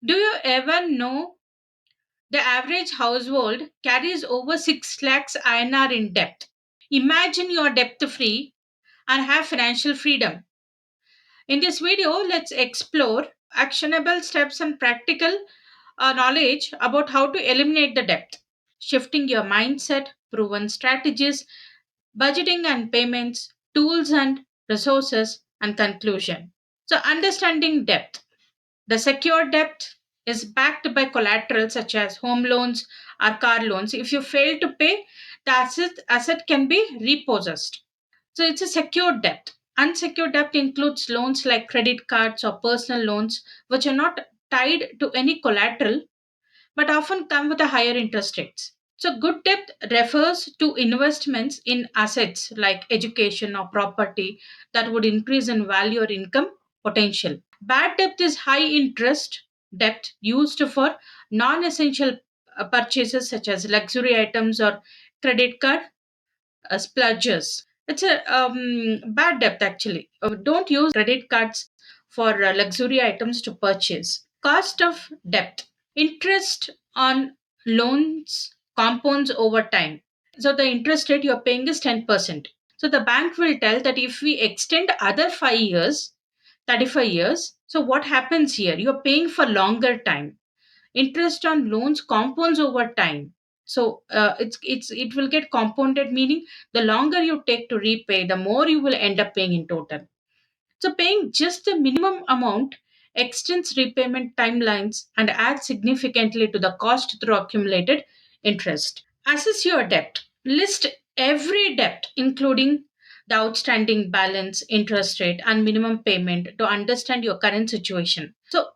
Do you ever know the average household carries over 6 lakhs INR in debt? Imagine you're debt free and have financial freedom. In this video, let's explore actionable steps and practical knowledge about how to eliminate the debt, shifting your mindset, proven strategies, budgeting and payments, tools and resources, and conclusion. So, understanding debt. The secured debt is backed by collateral such as home loans or car loans. If you fail to pay, the asset can be repossessed. So it's a secured debt. Unsecured debt includes loans like credit cards or personal loans, which are not tied to any collateral but often come with a higher interest rates. So good debt refers to investments in assets like education or property that would increase in value or income potential. Bad debt is high interest debt used for non-essential purchases such as luxury items or credit card splurges. It's a bad debt actually. Don't use credit cards for luxury items to purchase. Cost of debt. Interest on loans compounds over time. So the interest rate you're paying is 10%. So the bank will tell that if we extend other 5 years, 35 years, so what happens here? You're paying for longer time. Interest on loans compounds over time. So it will get compounded, meaning the longer you take to repay, the more you will end up paying in total. So paying just the minimum amount extends repayment timelines and adds significantly to the cost through accumulated interest. Assess your debt. List every debt, including the outstanding balance, interest rate, and minimum payment to understand your current situation. So,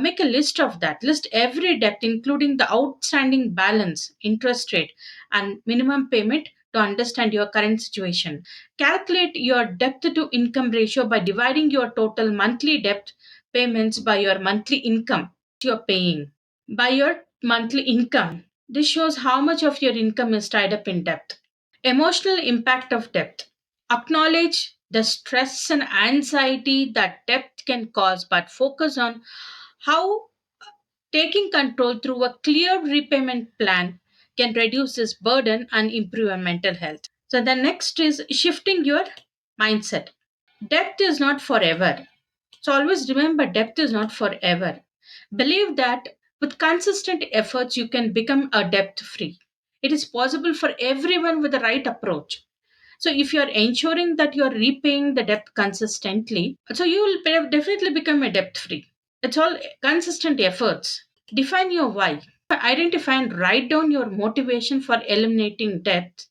make a list of that. List every debt, including the outstanding balance, interest rate, and minimum payment to understand your current situation. Calculate your debt to income ratio by dividing your total monthly debt payments by your monthly income you're paying. By your monthly income. This shows how much of your income is tied up in debt. Emotional impact of debt. Acknowledge the stress and anxiety that debt can cause, but focus on how taking control through a clear repayment plan can reduce this burden and improve your mental health. So, the next is shifting your mindset. Debt is not forever. So always remember depth is not forever. Believe that with consistent efforts, you can become a debt free. It is possible for everyone with the right approach. So if you're ensuring that you're repaying the debt consistently, so you will definitely become a debt free. It's all consistent efforts. Define your why. Identify and write down your motivation for eliminating debt,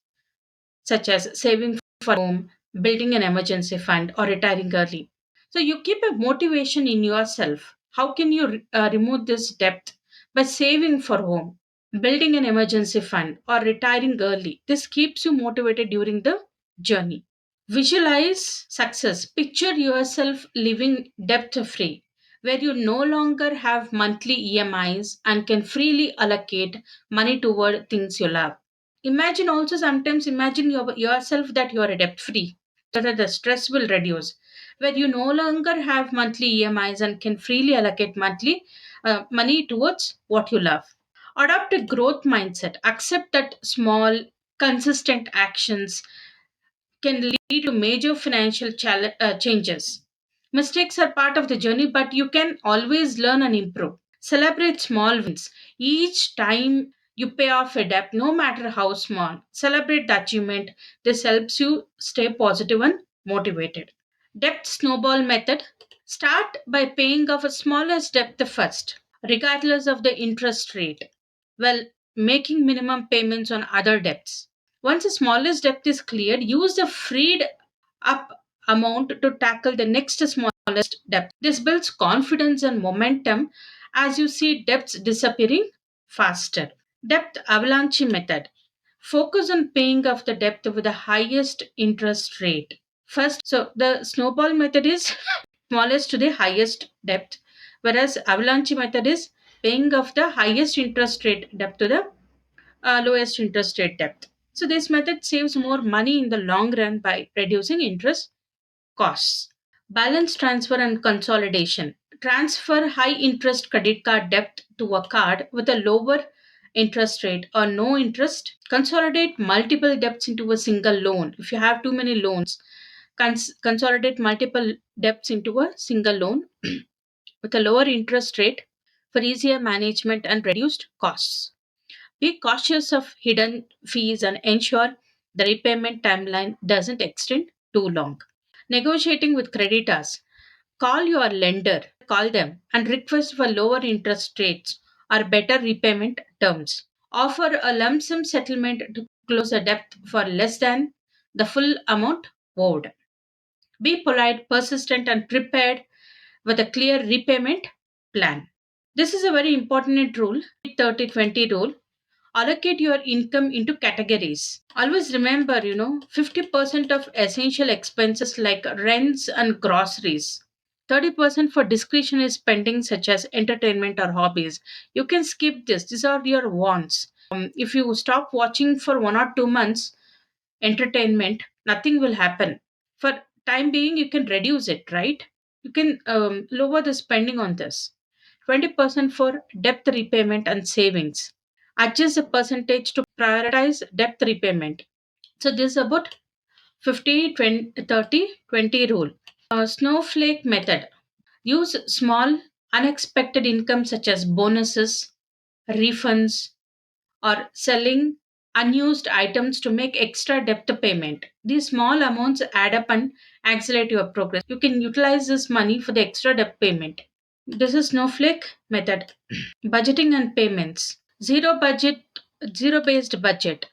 such as saving for home, building an emergency fund, or retiring early. So you keep a motivation in yourself. How can you remove this debt? By saving for home, building an emergency fund, or retiring early. This keeps you motivated during the journey. Visualize success. Picture yourself living debt free, where you no longer have monthly EMIs and can freely allocate money toward things you love. Imagine also sometimes imagine yourself that you are debt free, so that the stress will reduce, where you no longer have monthly EMIs and can freely allocate monthly money towards what you love. Adopt a growth mindset. Accept that small, consistent actions can lead to major financial changes. Mistakes are part of the journey, but you can always learn and improve. Celebrate small wins. Each time you pay off a debt, no matter how small, celebrate the achievement. This helps you stay positive and motivated. Debt snowball method. Start by paying off a smallest debt first, regardless of the interest rate, while making minimum payments on other debts. Once the smallest debt is cleared, use the freed up amount to tackle the next smallest debt. This builds confidence and momentum as you see debts disappearing faster. Debt avalanche method. Focus on paying off the debt with the highest interest rate. First, so the snowball method is smallest to the highest debt, whereas avalanche method is paying off the highest interest rate debt to the lowest interest rate debt. So this method saves more money in the long run by reducing interest costs. Balance transfer and consolidation. Transfer high interest credit card debt to a card with a lower interest rate or no interest. Consolidate multiple debts into a single loan. If you have too many loans, consolidate multiple debts into a single loan with a lower interest rate for easier management and reduced costs. Be cautious of hidden fees and ensure the repayment timeline doesn't extend too long. Negotiating with creditors. Call your lender, call them, and request for lower interest rates or better repayment terms. Offer a lump sum settlement to close a debt for less than the full amount owed. Be polite, persistent, and prepared with a clear repayment plan. This is a very important rule, 30-20 rule. Allocate your income into categories. Always remember, 50% of essential expenses like rents and groceries, 30% for discretionary spending such as entertainment or hobbies. You can skip this. These are your wants. If you stop watching for 1 or 2 months entertainment, nothing will happen. For time being, you can reduce it, right? You can lower the spending on this. 20% for debt repayment and savings. Adjust the percentage to prioritize debt repayment. So this is about 50, 20, 30, 20 rule. Snowflake method. Use small unexpected income such as bonuses, refunds, or selling unused items to make extra debt payment. These small amounts add up and accelerate your progress. You can utilize this money for the extra debt payment. This is Snowflake method. Budgeting and payments. Zero based budget.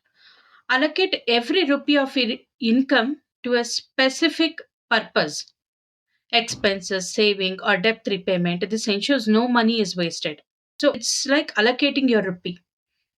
Allocate every rupee of income to a specific purpose, expenses, saving, or debt repayment. This ensures no money is wasted. So it's like allocating your rupee.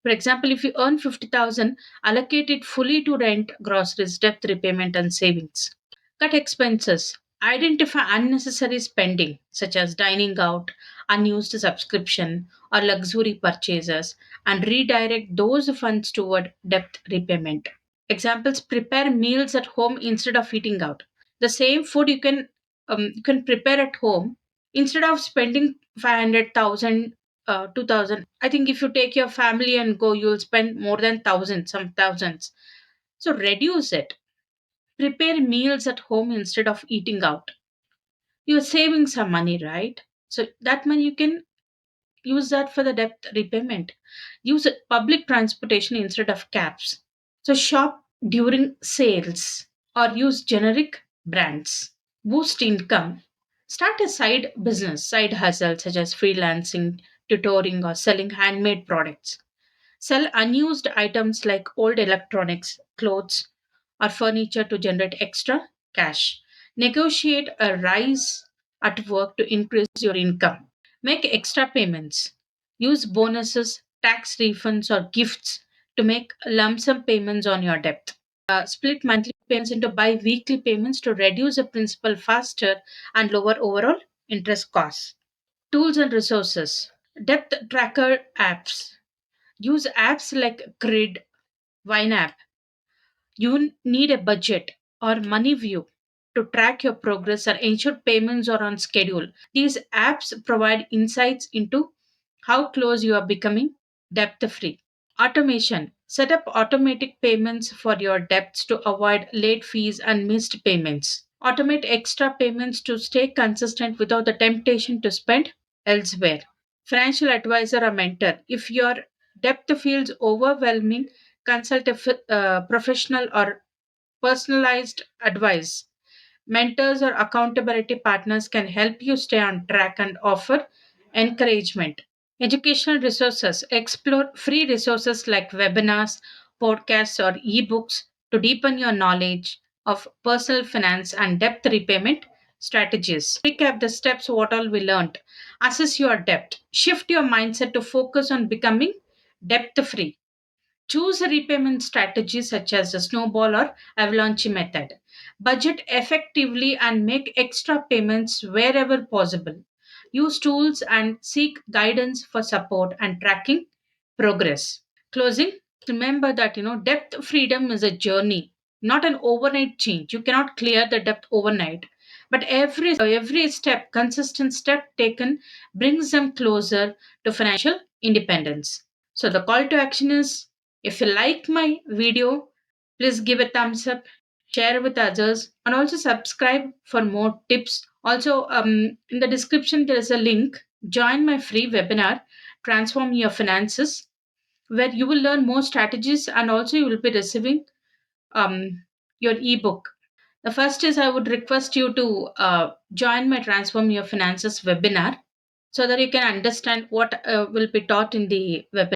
For example, if you earn 50,000, allocate it fully to rent, groceries, debt repayment, and savings. Cut expenses. Identify unnecessary spending, such as dining out, unused subscription, or luxury purchases, and redirect those funds toward debt repayment. Examples: prepare meals at home instead of eating out. The same food you can prepare at home instead of spending 500,000, 2,000. I think if you take your family and go, you'll spend more than thousands, some thousands. So reduce it. Prepare meals at home instead of eating out. You're saving some money, right? So that money you can use that for the debt repayment. Use public transportation instead of cabs. So shop during sales or use generic brands. Boost income. Start a side business, side hustle such as freelancing, tutoring, or selling handmade products. Sell unused items like old electronics, clothes, or furniture to generate extra cash. Negotiate a rise at work to increase your income. Make extra payments. Use bonuses, tax refunds, or gifts to make lump sum payments on your debt. Split monthly payments into bi weekly payments to reduce the principal faster and lower overall interest costs. Tools and resources. Debt tracker apps. Use apps like Grid, App. You need a budget or money view to track your progress and ensure payments are on schedule. These apps provide insights into how close you are becoming debt free. Automation. Set up automatic payments for your debts to avoid late fees and missed payments. Automate extra payments to stay consistent without the temptation to spend elsewhere. Financial advisor or mentor. If your debt feels overwhelming, consult a professional or personalized advice. Mentors or accountability partners can help you stay on track and offer encouragement. Educational resources. Explore free resources like webinars, podcasts, or ebooks to deepen your knowledge of personal finance and debt repayment strategies. Recap the steps what all we learned. Assess your debt. Shift your mindset to focus on becoming debt free. Choose a repayment strategy such as the Snowball or Avalanche method. Budget effectively and make extra payments wherever possible. Use tools and seek guidance for support and tracking progress. Closing, remember that debt freedom is a journey, not an overnight change. You cannot clear the debt overnight, But every step, consistent step taken, brings them closer to financial independence. So the call to action is, if you like my video, please give a thumbs up, share with others, and also subscribe for more tips. Also, in the description there is a link. Join my free webinar, Transform Your Finances, where you will learn more strategies, and also you will be receiving your ebook. The first is, I would request you to join my Transform Your Finances webinar, so that you can understand what will be taught in the webinar.